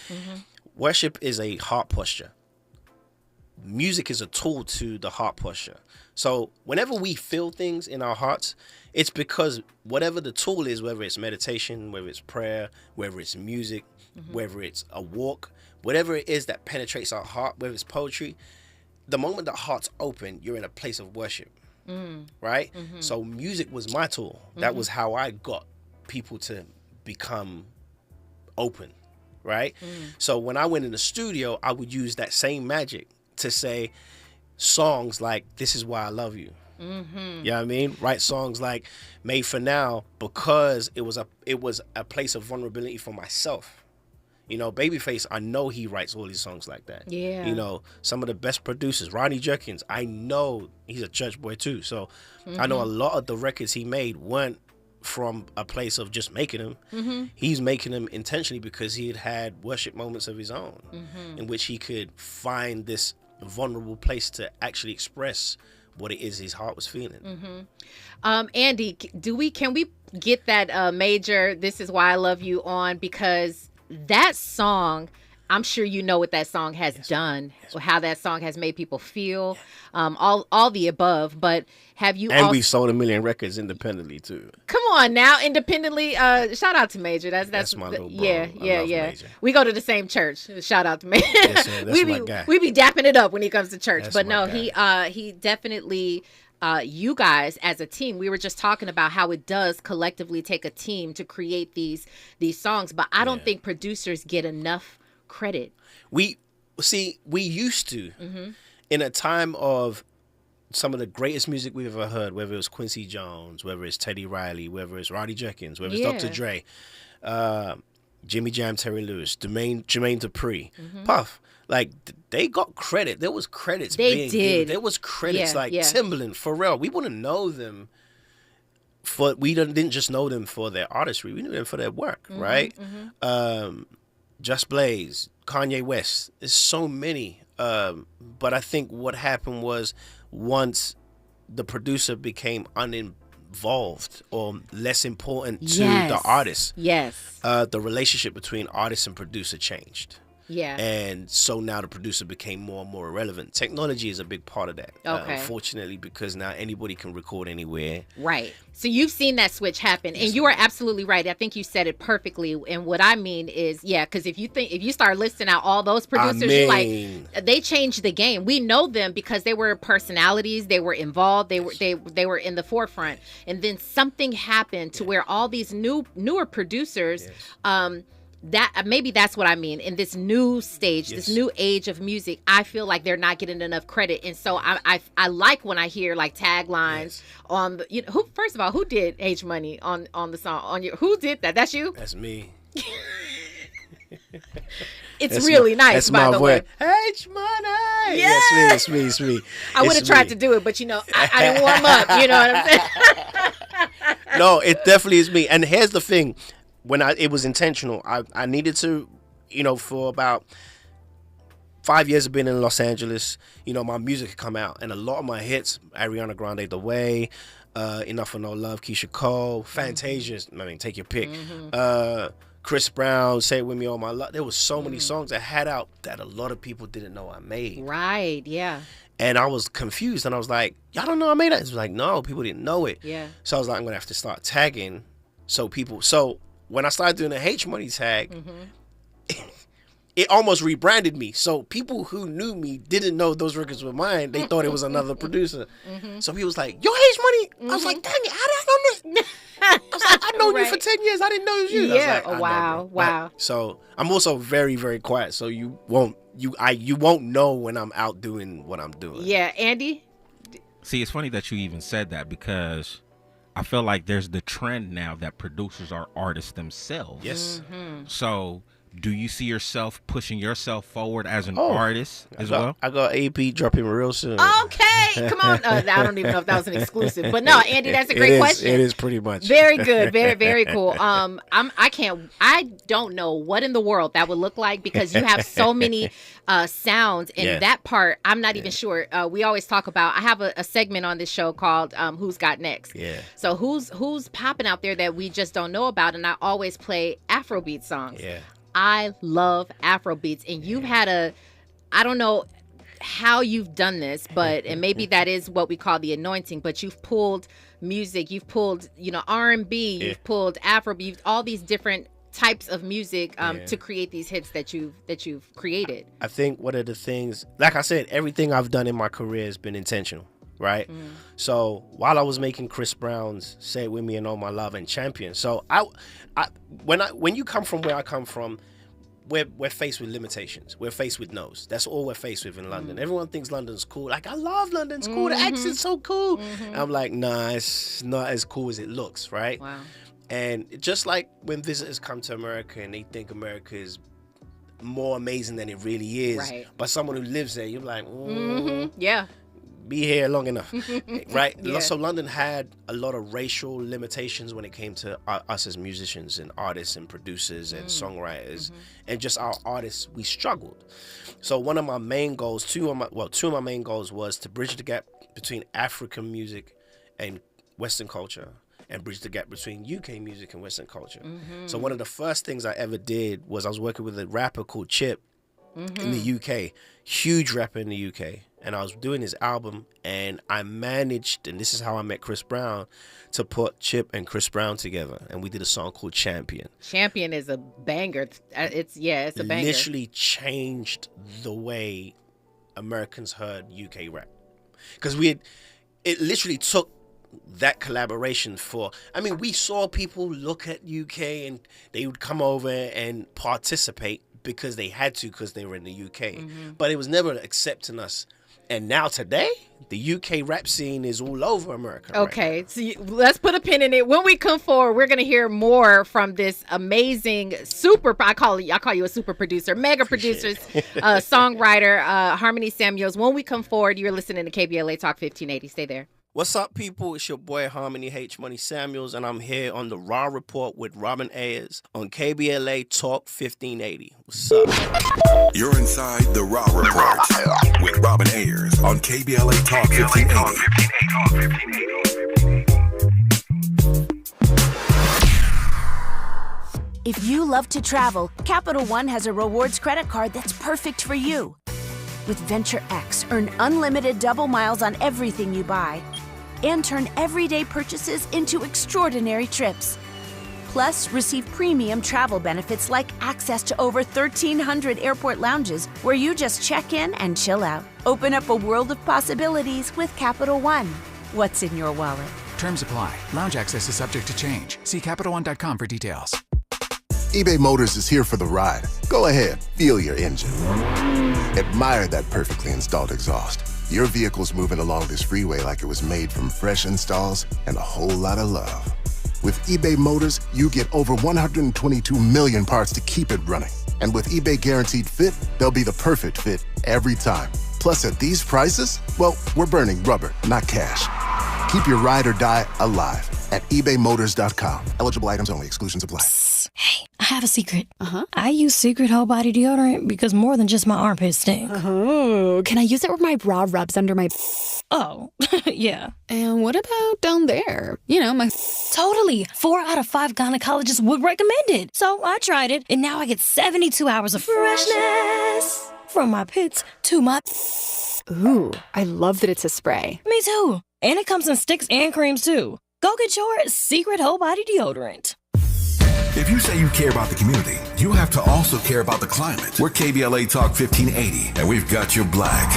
worship is a heart posture. Music is a tool to the heart posture. So whenever we feel things in our hearts, it's because whatever the tool is, whether it's meditation, whether it's prayer, whether it's music, whether it's a walk, whatever it is that penetrates our heart, whether it's poetry, the moment the heart's open, you're in a place of worship, right? So music was my tool. That was how I got people to become open, right? So when I went in the studio, I would use that same magic to say songs like "This Is Why I Love You." You know what I mean? Write songs like "Made for Now" because it was a place of vulnerability for myself. Babyface, I know he writes all these songs like that. Yeah. Some of the best producers, Ronnie Jerkins, I know he's a church boy too. So I know a lot of the records he made weren't from a place of just making them. He's making them intentionally because he had worship moments of his own in which he could find this vulnerable place to actually express what it is his heart was feeling. Andy, can we get that major "This Is Why I Love You" on, because that song, I'm sure you know what that song has done, how that song has made people feel, all the above. But have you? And we've sold 1 million records independently too. Come on now, independently. Shout out to Major. That's my little bro. Yeah. Major. We go to the same church. Shout out to Major. Yes, sir, that's my guy. We be dapping it up when he comes to church. That's but no, guy. he definitely. You guys as a team, we were just talking about how it does collectively take a team to create these songs, but I don't think producers get enough credit. We used to, in a time of some of the greatest music we've ever heard, whether it was Quincy Jones, whether it's Teddy Riley, whether it's Roddy Jerkins, whether it's Dr. Dre, Jimmy Jam, Terry Lewis, Jermaine Dupri, Puff. Like, they got credit. There was credits being given. There was credits Timbaland, Pharrell. We wouldn't know them we didn't just know them for their artistry. We knew them for their work, right? Just Blaze, Kanye West. There's so many. But I think what happened was once the producer became uninvolved or less important to the artist, the relationship between artist and producer changed. Yeah. And so now the producer became more and more irrelevant. Technology is a big part of that. Okay. Unfortunately, because now anybody can record anywhere. Right. So you've seen that switch happen, and you are absolutely right. I think you said it perfectly. And what I mean is, because if you start listing out all those producers, you're like, they changed the game. We know them because they were personalities, they were involved, they were in the forefront. And then something happened to where all these newer producers, that maybe that's what I mean. In this new stage, this new age of music, I feel like they're not getting enough credit, and so I like when I hear like taglines on the, who, first of all, who did H Money on the song who did that? That's you? That's me. It's that's really nice, by the way. H Money. Yeah, it's me. I would have tried to do it, but I didn't warm up. You know what I'm saying? No, it definitely is me. And here's the thing. When it was intentional, I needed to, for about 5 years of being in Los Angeles, my music had come out, and a lot of my hits, Ariana Grande, The Way, Enough for No Love, Keisha Cole, Fantasia, take your pick, Chris Brown, Say It With Me All My Love. There was so many songs I had out that a lot of people didn't know I made. Right, yeah. And I was confused, and I was like, y'all don't know I made that? It was like, no, people didn't know it. Yeah. So I was like, I'm going to have to start tagging so when I started doing the H Money tag, it almost rebranded me. So people who knew me didn't know those records were mine. They thought it was another producer. So he was like, yo, H Money. I was like, dang it, how did I know this? I was like, I known you for 10 years. I didn't know it was you. Yeah. I was like, wow. But, so I'm also very, very quiet. So you won't know when I'm out doing what I'm doing. Yeah. Andy? See, it's funny that you even said that, because I feel like there's the trend now that producers are artists themselves. Yes. So do you see yourself pushing yourself forward as an artist as well? I got AP dropping real soon. Okay, come on. I don't even know if that was an exclusive, but no, Andy, that's a great question. It is pretty much. Very good, very, very cool. I don't know what in the world that would look like, because you have so many sounds, and that part I'm not even sure. We always talk about. I have a segment on this show called "Who's Got Next." Yeah. So who's popping out there that we just don't know about, and I always play Afrobeat songs. Yeah. I love Afrobeats, and you've had I don't know how you've done this, and maybe that is what we call the anointing, but you've pulled music, you've pulled, R&B, you've pulled Afrobeat, all these different types of music to create these hits that you've created. I think one of the things, like I said, everything I've done in my career has been intentional, right? So while I was making Chris Brown's Say It With Me and All My Love and Champion, so when you come from where I come from, we're faced with limitations. We're faced with no's. That's all we're faced with in London. Everyone thinks London's cool. Like, I love London. It's cool. The accent's so cool. And I'm like, nah, it's not as cool as it looks, right? Wow. And just like when visitors come to America and they think America is more amazing than it really is, right. But someone who lives there, you're like, yeah, be here long enough, right? Yeah. So London had a lot of racial limitations when it came to us as musicians and artists and producers and songwriters, and just our artists. We struggled. So one of my main goals, two of my main goals was to bridge the gap between African music and Western culture, and bridge the gap between UK music and Western culture. So one of the first things I ever did was I was working with a rapper called Chip in the UK, huge rapper in the UK. And I was doing his album, and I managed, and this is how I met Chris Brown, to put Chip and Chris Brown together. And we did a song called Champion. Champion is a banger. It's a banger. Literally changed the way Americans heard UK rap. Because it literally took that collaboration we saw people look at UK and they would come over and participate because they had to, because they were in the UK. But it was never accepting us And now today, the UK rap scene is all over America. Okay, right so let's put a pin in it. When we come forward, we're gonna hear more from this amazing I call you a super producer, mega producers, songwriter, Harmony Samuels. When we come forward, you're listening to KBLA Talk 1580. Stay there. What's up, people? It's your boy Harmony H Money Samuels, and I'm here on the Raw Report with Robin Ayers on KBLA Talk 1580. What's up? You're inside the Raw Report with Robin Ayers on KBLA Talk 1580. If you love to travel, Capital One has a rewards credit card that's perfect for you. With Venture X, earn unlimited double miles on everything you buy and turn everyday purchases into extraordinary trips. Plus, receive premium travel benefits like access to over 1,300 airport lounges where you just check in and chill out. Open up a world of possibilities with Capital One. What's in your wallet? Terms apply. Lounge access is subject to change. See CapitalOne.com for details. eBay Motors is here for the ride. Go ahead, feel your engine. Admire that perfectly installed exhaust. Your vehicle's moving along this freeway like it was made from fresh installs and a whole lot of love. With eBay Motors, you get over 122 million parts to keep it running. And with eBay Guaranteed Fit, they'll be the perfect fit every time. Plus, at these prices, well, we're burning rubber, not cash. Keep your ride or die alive at ebaymotors.com. Eligible items only. Exclusions apply. Hey, I have a secret. I use Secret Whole Body Deodorant because more than just my armpits stink. Oh, can I use it where my bra rubs under my... Oh, yeah. And what about down there? You know, my... Totally. 4 out of 5 gynecologists would recommend it. So I tried it, and now I get 72 hours of freshness from my pits to my... Ooh, I love that it's a spray. Me too. And it comes in sticks and creams too. Go get your Secret Whole Body Deodorant. If you say you care about the community, you have to also care about the climate. We're KBLA Talk 1580, and we've got your black.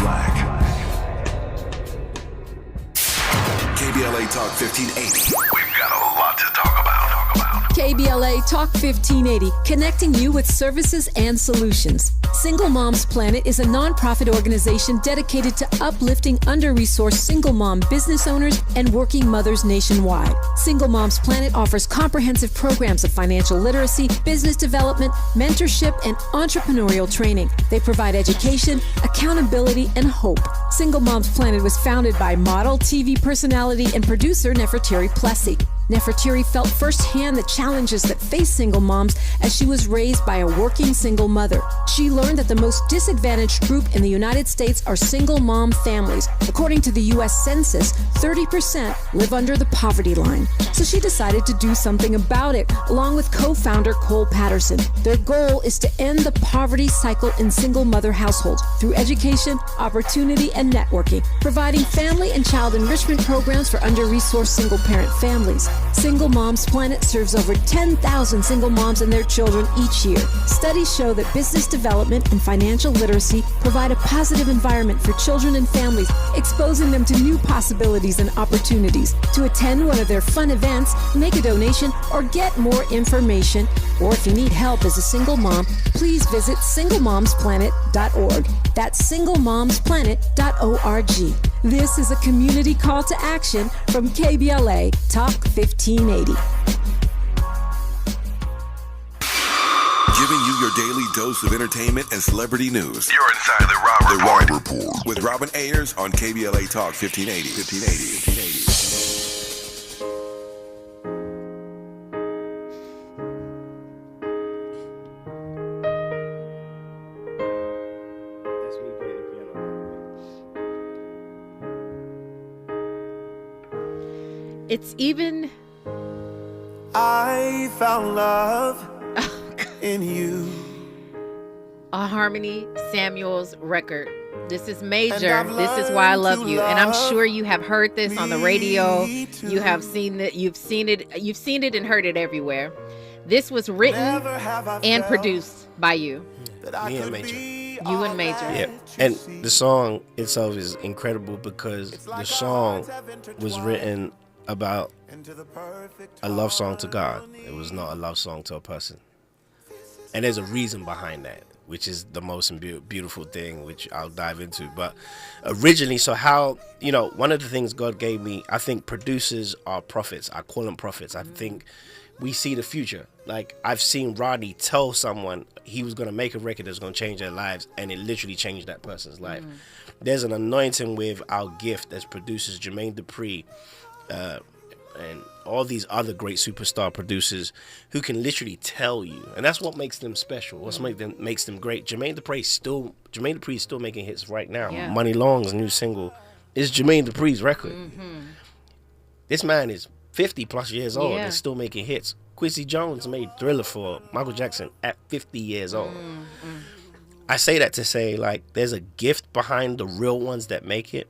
KBLA Talk 1580. We've got a lot to talk about. KBLA Talk 1580, connecting you with services and solutions. Single Moms Planet is a nonprofit organization dedicated to uplifting under-resourced single mom business owners and working mothers nationwide. Single Moms Planet offers comprehensive programs of financial literacy, business development, mentorship, and entrepreneurial training. They provide education, accountability, and hope. Single Moms Planet was founded by model, TV personality, and producer Nefertiri Plessy. Nefertiri felt firsthand the challenges that face single moms as she was raised by a working single mother. She learned that the most disadvantaged group in the United States are single mom families. According to the U.S. Census, 30% live under the poverty line. So she decided to do something about it, along with co-founder Cole Patterson. Their goal is to end the poverty cycle in single mother households through education, opportunity, and networking, providing family and child enrichment programs for under-resourced single-parent families. Single Moms Planet serves over 10,000 single moms and their children each year. Studies show that business development and financial literacy provide a positive environment for children and families, exposing them to new possibilities and opportunities. To attend one of their fun events, make a donation, or get more information, or if you need help as a single mom, please visit singlemomsplanet.org. That's singlemomsplanet.org. This is a community call to action from KBLA Talk 1580. Giving you your daily dose of entertainment and celebrity news. You're inside the Raw Report with Robin Ayers on KBLA Talk 1580. It's even... I found love in you. A Harmony Samuels record. This is major. This is why I love you. And I'm sure you have heard this on the radio. You have seen it. You've seen it and heard it everywhere. This was written and produced by you. Me and Major. You and Major. Yeah. And the song itself is incredible because the song was written about a love song to God. It was not a love song to a person. And there's a reason behind that. which is the most beautiful thing, which I'll dive into. But originally, so how, one of the things God gave me, I think producers are prophets. I call them prophets. I think we see the future. Like, I've seen Rodney tell someone he was going to make a record that's going to change their lives, and it literally changed that person's life. There's an anointing with our gift as producers, Jermaine Dupri, and all these other great superstar producers who can literally tell you, and that's what makes them special. What makes them great. Jermaine Dupri is still making hits right now. Yeah. Money Long's new single is Jermaine Dupri's record. This man is 50 plus years old and still making hits. Quincy Jones made Thriller for Michael Jackson at 50 years old. I say that to say, like, there's a gift behind the real ones that make it.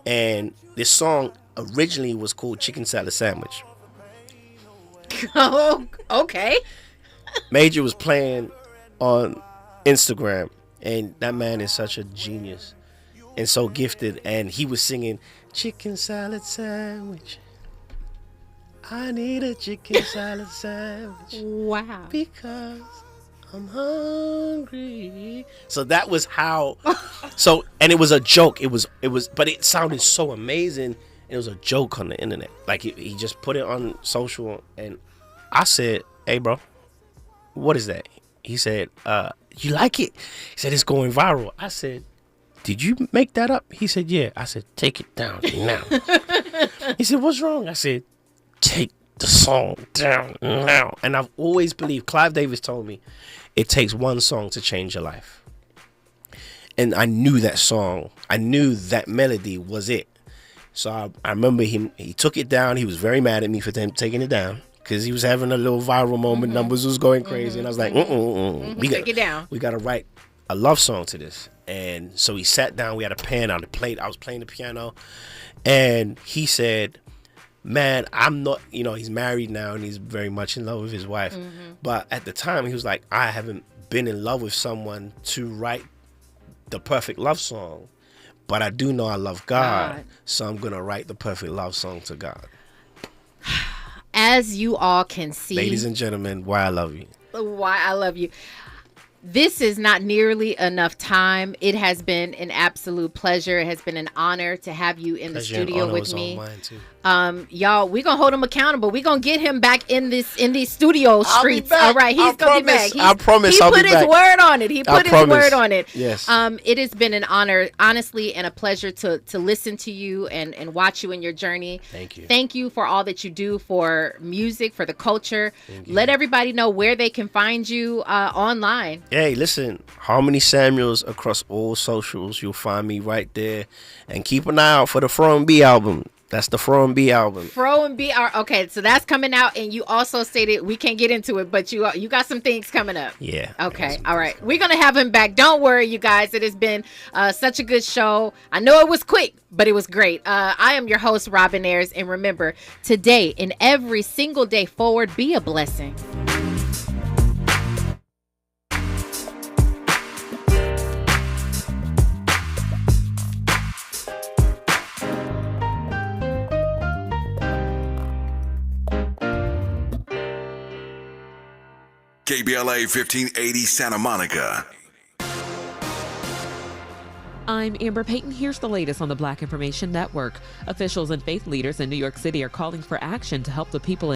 And this song originally was called Chicken Salad Sandwich. Oh, okay. Major was playing on Instagram, and that man is such a genius and so gifted, and he was singing chicken salad sandwich. I need a chicken salad sandwich. Wow. Because I'm hungry. So that was how. And it was a joke. It was, but it sounded so amazing. It was a joke on the internet. Like, he just put it on social, and I said, "Hey, bro, what is that?" He said, "You like it?" He said, "It's going viral." I said, "Did you make that up?" He said, "Yeah." I said, "Take it down now." He said, "What's wrong?" I said, "Take the song down now." And I've always believed, Clive Davis told me, it takes one song to change your life. And I knew that song. I knew that melody was it. So I remember he took it down. He was very mad at me for taking it down because he was having a little viral moment. Numbers was going crazy. And I was like, take it down. We got to write a love song to this. And so he sat down. We had a pen. I was playing the piano. And he said, man, I'm not, he's married now and he's very much in love with his wife. But at the time, he was like, I haven't been in love with someone to write the perfect love song. But I do know I love God, so I'm going to write the perfect love song to God. As you all can see. Ladies and gentlemen, why I love you. Why I love you. This is not nearly enough time. It has been an absolute pleasure. It has been an honor to have you in the studio with me. Y'all, we're gonna hold him accountable. We're gonna get him back in these studio streets. All right, he's gonna be back. I promise. He put his word on it. He put his word on it. Yes. It has been an honor, honestly, and a pleasure to listen to you and watch you in your journey. Thank you. Thank you for all that you do for music, for the culture. Let everybody know where they can find you online. Hey, listen, Harmony Samuels across all socials. You'll find me right there. And keep an eye out for the Fro and B album. That's the Fro and B album. Fro and B are okay, so that's coming out, and you also stated we can't get into it, but you got some things coming up. Yeah. Okay. All right. We're gonna have him back. Don't worry, you guys. It has been such a good show. I know it was quick, but it was great. I am your host, Robin Ayers, and remember, today and every single day forward, be a blessing. KBLA 1580 Santa Monica. I'm Amber Payton. Here's the latest on the Black Information Network. Officials and faith leaders in New York City are calling for action to help the people